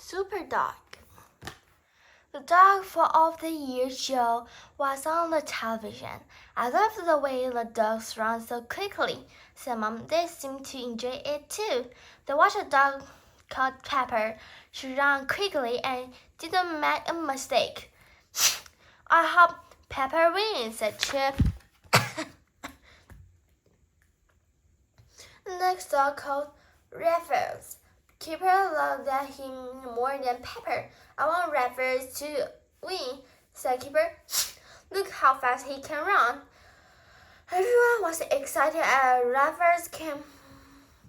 Super Dog. The Dog of the Year show was on the television. I loved the way the dogs run so quickly, said Mom. They seemed to enjoy it too. They watched a dog called Pepper. She ran quickly and didn't make a mistake. I hope Pepper wins, said Chip. The next dog called Raffles. Keeper loved him more than Pepper. I want Raffles to win, said Keeper. Look how fast he can run. Everyone was excited as Raffles came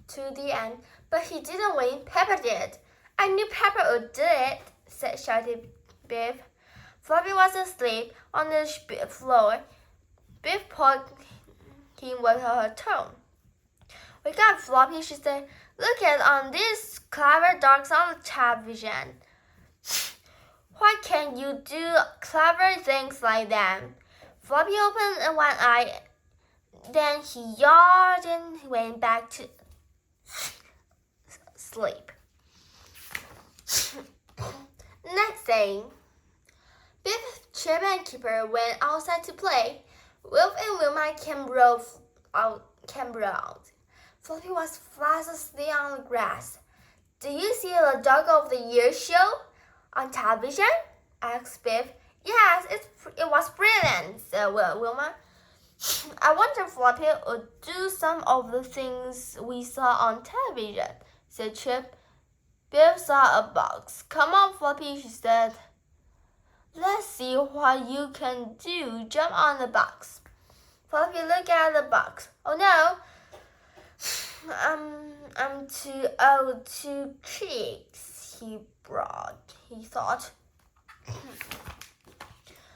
to the end, but he didn't win. Pepper did. I knew Pepper would do it, shouted Biff. Floppy was asleep on the floor. Biff poked him with her tongue. Wake up, Floppy, she said. Look at these clever dogs on the television. Why can't you do clever things like them? Floppy opened one eye, then he yawned and went back to sleep. Next day, Biff, Chip, and Keeper went outside to play. Wilf and Wilma came out. Floppy was fast asleep on the grass. Did you see the Dog of the Year show on television? Asked Biff. Yes, it was brilliant, said Wilma. I wonder if Floppy would do some of the things we saw on television, said Chip. Biff saw a box. Come on, Floppy, she said. Let's see what you can do. Jump on the box. Floppy looked at the box. Oh no! I'm too old to tricks, he thought.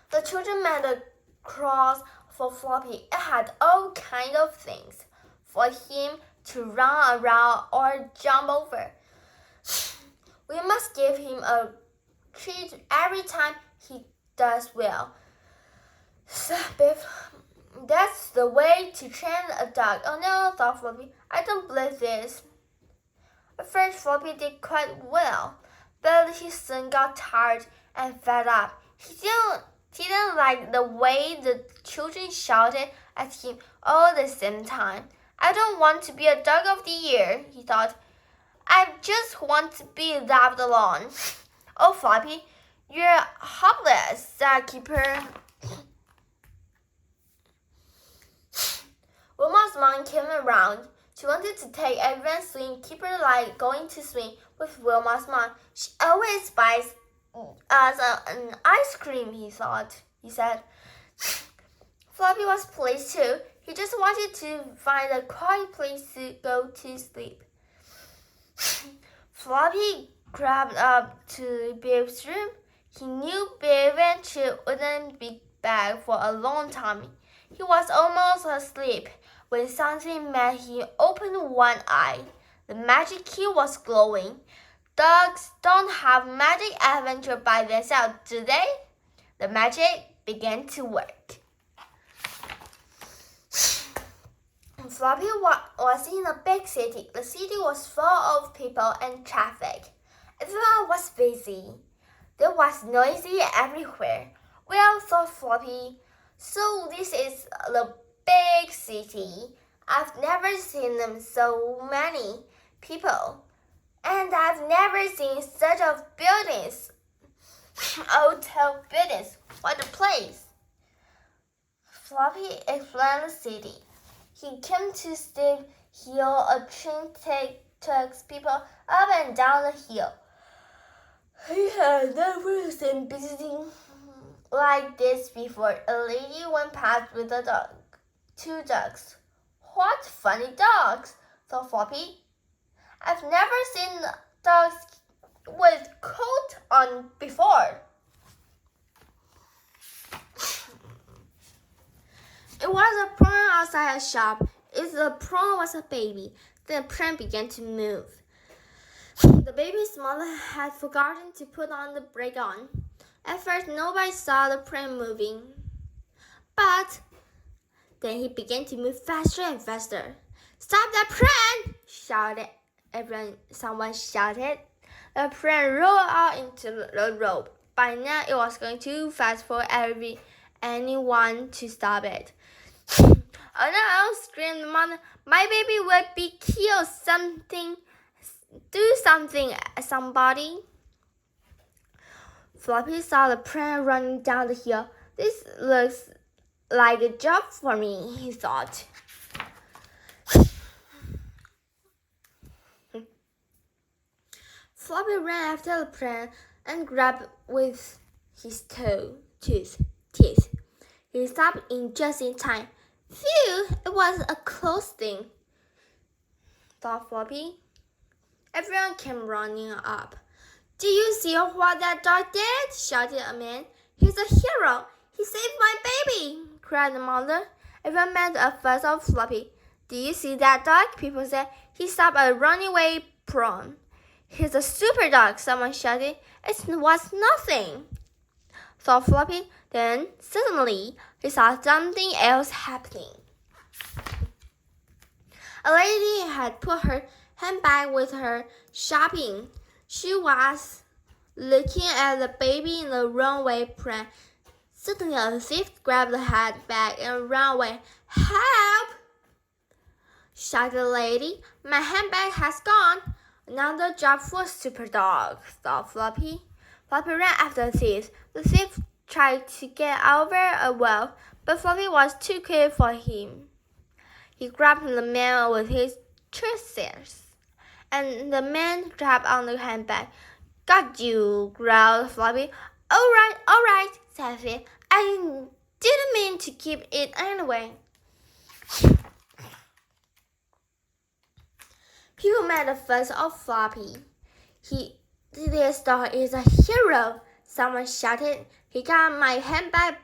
The children made a cross for Floppy. It had all kinds of things for him to run around or jump over. We must give him a treat every time he does well, said Biff. That's the way to train a dog. Oh no, thought Floppy. I don't believe this. At first, Floppy did quite well, but he soon got tired and fed up. He didn't like the way the children shouted at him all the same time. I don't want to be a Dog of the Year, he thought. I just want to be left alone. Oh, Floppy, you're hopeless, said Keeper. Wilma's mom came around. She wanted to take everyone swimming. Keeper liked going to swim with Wilma's mom. She always buys us an ice cream, he said. Floppy was pleased too. He just wanted to find a quiet place to go to sleep. Floppy crept up to Biff's room. He knew Biff and Chip wouldn't be back for a long time. He was almost asleep when something made him open one eye. The magic key was glowing. Dogs don't have magic adventure by themselves, do they? The magic began to work. Floppy was in a big city. The city was full of people and traffic. Everyone was busy. There was noisy everywhere. Well, thought Floppy, so this is the big city. I've never seen so many people. And I've never seen such a buildings. Hotel buildings. What a place. Floppy explored the city. He came to steep hill. A train takes people up and down the hill. He had never seen building like this before. A lady went past with a dog. 2 dogs. What funny dogs, thought Floppy. I've never seen dogs with coat on before. It was a prawn outside a shop. If the prawn was a baby, then the prawn began to move. The baby's mother had forgotten to put on the brake on. At first, nobody saw the prawn moving. But then he began to move faster and faster. Stop that prawn! Someone shouted. The plane rolled out into the road. By now, it was going too fast for anyone to stop it. Oh no! Screamed the mother. My baby will be killed. Do something, somebody. Floppy saw the plane running down the hill. This looks like a job for me, he thought. Floppy ran after the plane and grabbed with his teeth. He stopped just in time. Phew, it was a close thing, thought Floppy. Everyone came running up. Do you see what that dog did? Shouted a man. He's a hero. He saved my baby, cried the mother. Everyone made a fuss of Floppy. Do you see that dog? People said. He stopped a runaway prawn. He's a super dog, someone shouted. It was nothing, thought Floppy. Then, suddenly, he saw something else happening. A lady had put her handbag with her shopping. She was looking at the baby in the runaway plane. Suddenly, a thief grabbed the handbag and ran away. Help! Shouted the lady. My handbag has gone. Another job for Super Dog, thought Floppy. Floppy ran after the thief. The thief tried to get over a wall, but Floppy was too quick for him. He grabbed the man with his scissors, and the man grabbed on the handbag. Got you, growled Floppy. All right, said the thief. I didn't mean to keep it anyway. People made a fuss of Floppy. This dog is a hero, someone shouted. He got my handbag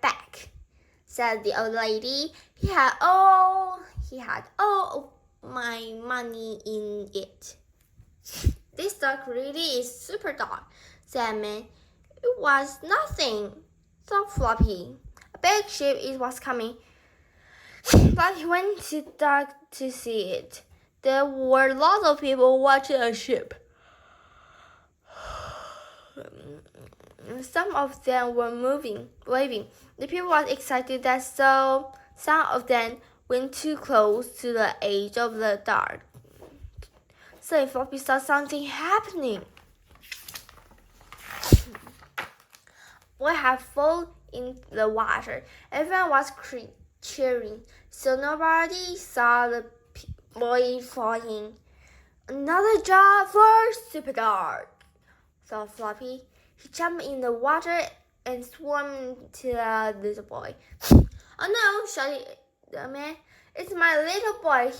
back, said the old lady. He had all my money in it. This dog really is Super Dog, said man. It was nothing, thought Floppy. A big ship was coming, but he went to the dock to see it. There were lots of people watching a ship. Some of them were waving. The people were excited that so some of them went too close to the edge of the dock. So Floppy saw something happening. Boy had fallen in the water. Everyone was cheering, so nobody saw the boy falling. Another job for Super Dog, thought Floppy. He jumped in the water and swam to the little boy. Oh no, shouted the man. It's my little boy.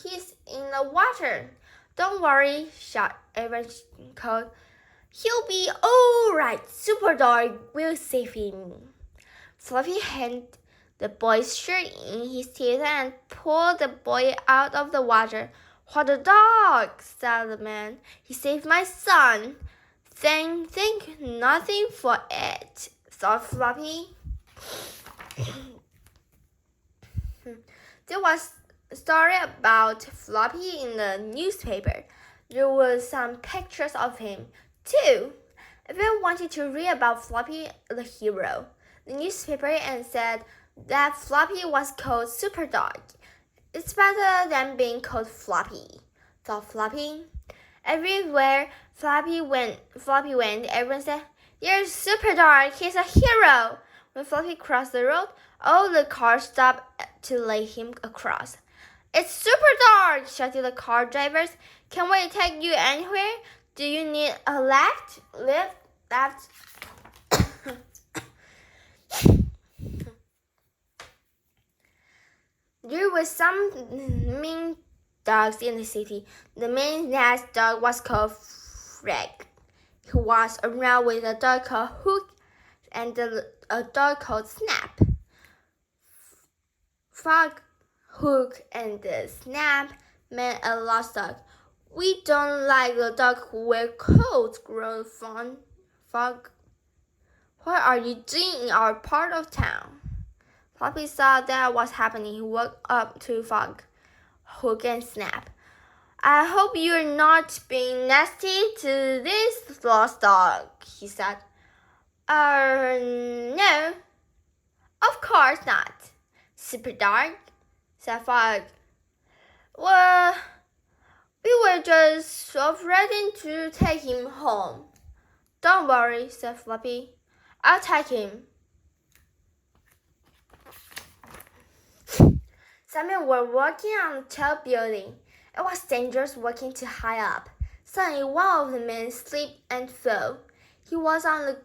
He's in the water. Don't worry, everyone called. He'll be all right. Super Dog will save him. Floppy handed the boy's shirt in his teeth and pulled the boy out of the water. What a dog, said the man. He saved my son. Thank nothing for it, thought Floppy. There was a story about Floppy in the newspaper. There were some pictures of him, too. Everyone wanted to read about Floppy the hero. The newspaper and said that Floppy was called Super Dog. It's better than being called Floppy, thought Floppy. Everywhere Floppy went, everyone said, There's Super Dog, he's a hero. When Floppy crossed the road, all the cars stopped to let him across. It's Super Dog, shouted the car drivers. Can we take you anywhere? Do you need a lift? There were some mean dogs in the city. The main last dog was called Fred. He was around with a dog called Hook and a dog called Snap. Frog, Hook, and Snap meant a lost dog. We don't like the dog who wear coats, growled Frog. What are you doing in our part of town? Floppy saw that was happening. He walked up to Frog, Hook, and Snap. I hope you're not being nasty to this lost dog, he said. No, of course not, Super Dog, said Frog. Well, we were just threatening to take him home. Don't worry, said Floppy. I'll take him. Some men were working on the tall building. It was dangerous working too high up. Suddenly, one of the men slipped and fell. He was on the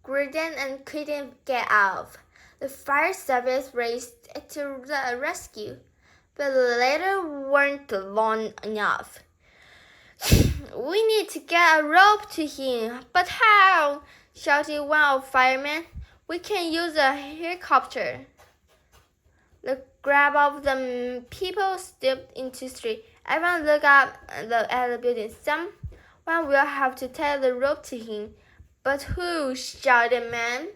gradient and couldn't get out. The fire service raced to the rescue, but the ladder weren't long enough. We need to get a rope to him. But how? Shouted one of the firemen. We can use a helicopter. The crowd of the people stepped into the street. Everyone looked up at the building. Someone will have to tie the rope to him. But who? Shouted the man.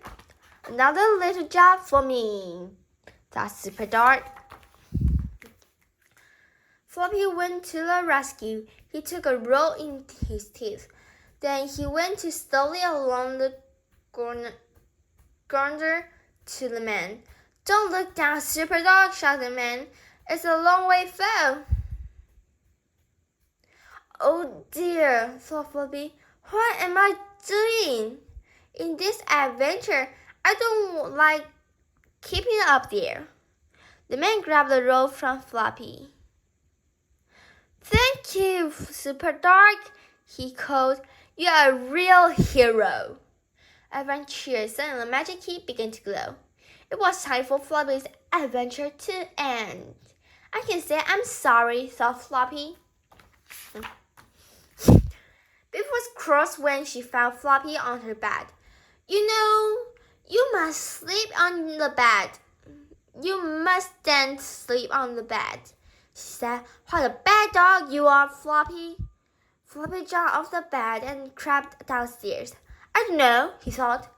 Another little job for me, thought Super Dog. Floppy went to the rescue. He took a rope in his teeth. Then he went slowly along the corridor to the man. Don't look down, Super Dog, shouted the man. It's a long way fall. Oh dear, thought Floppy. What am I doing? In this adventure, I don't like keeping up there. The man grabbed the rope from Floppy. Thank you, Super Dog, he called. You're a real hero. Everyone cheered. Suddenly, the magic key began to glow. It was time for Floppy's adventure to end. I can say I'm sorry, thought Floppy. Biff was cross when she found Floppy on her bed. You know, you must sleep on the bed. You mustn't sleep on the bed, she said. What a bad dog you are, Floppy. Floppy jumped off the bed and crept downstairs. I don't know, he thought.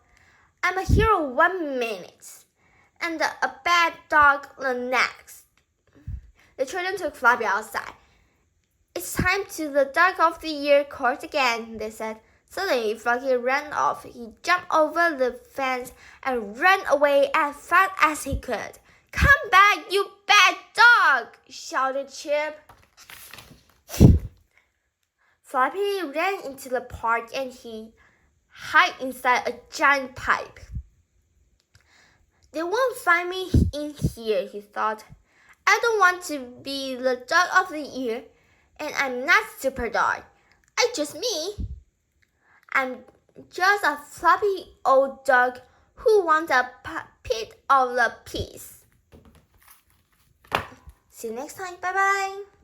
I'm a hero 1 minute, and a bad dog the next. The children took Floppy outside. It's time to the Dog of the Year court again, they said. Suddenly, Floppy ran off. He jumped over the fence and ran away as fast as he could. Come back, you bad dog, shouted Chip. Floppy ran into the park and he hid inside a giant pipe. They won't find me in here, he thought. I don't want to be the Dog of the Year, and I'm not Super Dog. I'm just me. I'm just a floppy old dog who wants a bit of the peace. See you next time. Bye-bye.